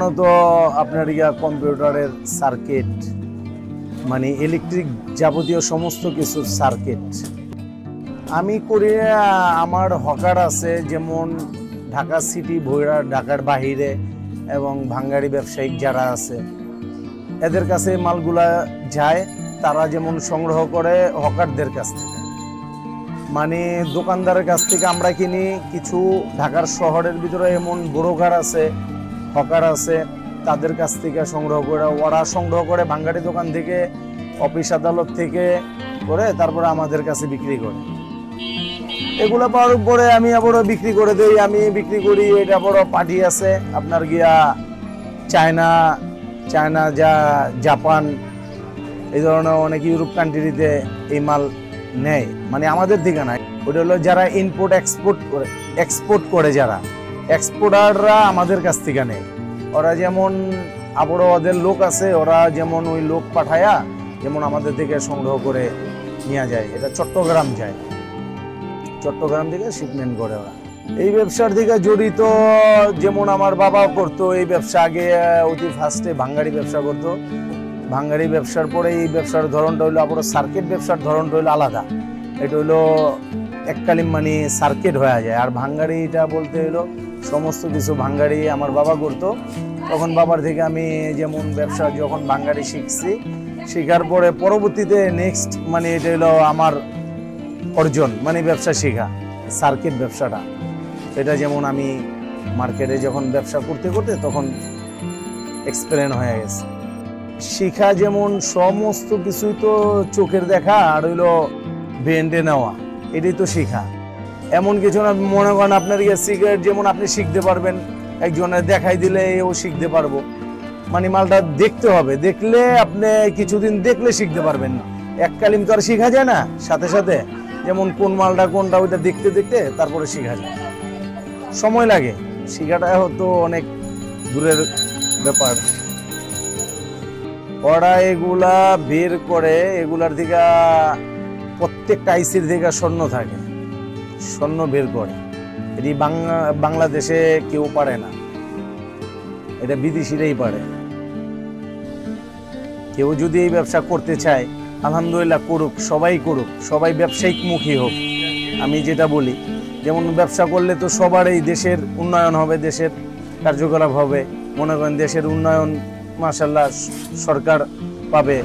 প্রধানত আপনার কম্পিউটারের সার্কিট, মানে ইলেকট্রিক যাবতীয় সমস্ত কিছুর সার্কিট আমি করি। আমার হকার আছে, যেমন ঢাকা সিটি, ভৈরা, ঢাকার বাহিরে এবং ভাঙ্গারি ব্যবসায়িক যারা আছে এদের কাছে মালগুলা যায়। তারা যেমন সংগ্রহ করে হকারদের কাছ থেকে, মানে দোকানদারের কাছ থেকে আমরা কিনি। কিছু ঢাকার শহরের ভিতরে এমন ব্রোকার আছে, হকার আছে, তাদের কাছ থেকে সংগ্রহ করে, ওরা সংগ্রহ করে ভাঙ্গারি দোকান থেকে, অফিস আদালত থেকে করে তারপরে আমাদের কাছে বিক্রি করে। এগুলো পাওয়ার পরে আমি আবারও বিক্রি করে দেই। আমি বিক্রি করি, এটা বড় পার্টি আছে আপনার চায়না জাপান এই ধরনের অনেক ইউরোপ কান্ট্রিতে এই মাল নেয়, মানে আমাদের দিকে নাই। ওটা হলো যারা ইম্পোর্ট এক্সপোর্ট করে যারা এক্সপোর্টাররা আমাদের কাছ থেকে নেয়। ওরা যেমন আবারও ওদের লোক আছে, ওরা যেমন ওই লোক পাঠায়া যেমন আমাদের থেকে সংগ্রহ করে নিয়ে যায়। এটা চট্টগ্রাম যায়, চট্টগ্রাম থেকে শিপমেন্ট করে ওরা। এই ব্যবসার দিকে জড়িত যেমন আমার বাবা করতো এই ব্যবসা। আগে অতি ফার্স্টে ভাঙ্গারি ব্যবসা করতো। ভাঙ্গারি ব্যবসার পরে এই ব্যবসার ধরনটা হইলো আবার সার্কিট ব্যবসার ধরনটা হইলো আলাদা। এটা হইলো এককালীন মানে সার্কিট হয়ে যায়। আর ভাঙ্গারিটা বলতে হইলো সমস্ত কিছু ভাঙ্গারি আমার বাবা করতো। তখন বাবার থেকে আমি যেমন ব্যবসা যখন ভাঙ্গারি শিখছি, শেখার পরে পরবর্তীতে নেক্সট মানে এটা হইলো আমার অর্জন, মানে ব্যবসা শেখা, সার্কিট ব্যবসাটা। এটা যেমন আমি মার্কেটে যখন ব্যবসা করতে করতে তখন এক্সপেরিয়েন্স হয়ে গেছে। শিখা যেমন সমস্ত কিছুই তো চোখের দেখা আর হইলো ব্রেন্ডে নেওয়া, এটাই তো শিখা। এমন কিছু না মনে করেন আপনার সিগারেট যেমন আপনি শিখতে পারবেন, একজনের দেখাই দিলে ও শিখতে পারবো, মানে মালটা দেখতে হবে, দেখলে আপনি কিছুদিন দেখলে শিখতে পারবেন না। এককালীন তো আর শিখা যায় না সাথে সাথে। যেমন কোন মালটা কোনটা ওইটা দেখতে দেখতে তারপরে শিখা যায়, সময় লাগে। শিখাটা হতো অনেক দূরের ব্যাপার। ওরা এগুলা বের করে, এগুলার দিকে প্রত্যেকটা আইসির দিকে স্বর্ণ থাকে, স্বর্ণ বের করে। এটি বাংলাদেশে কেউ পারে না, এটা বিদেশিরাই পারে। কেউ যদি এই ব্যবসা করতে চায় আলহামদুলিল্লাহ করুক, সবাই করুক, সবাই ব্যবসায়িক মুখী হোক। আমি যেটা বলি, যেমন ব্যবসা করলে তো সবারই দেশের উন্নয়ন হবে, দেশের কার্যকলাপ হবে। মনে করেন দেশের উন্নয়ন মাশাআল্লাহ সরকার পাবে,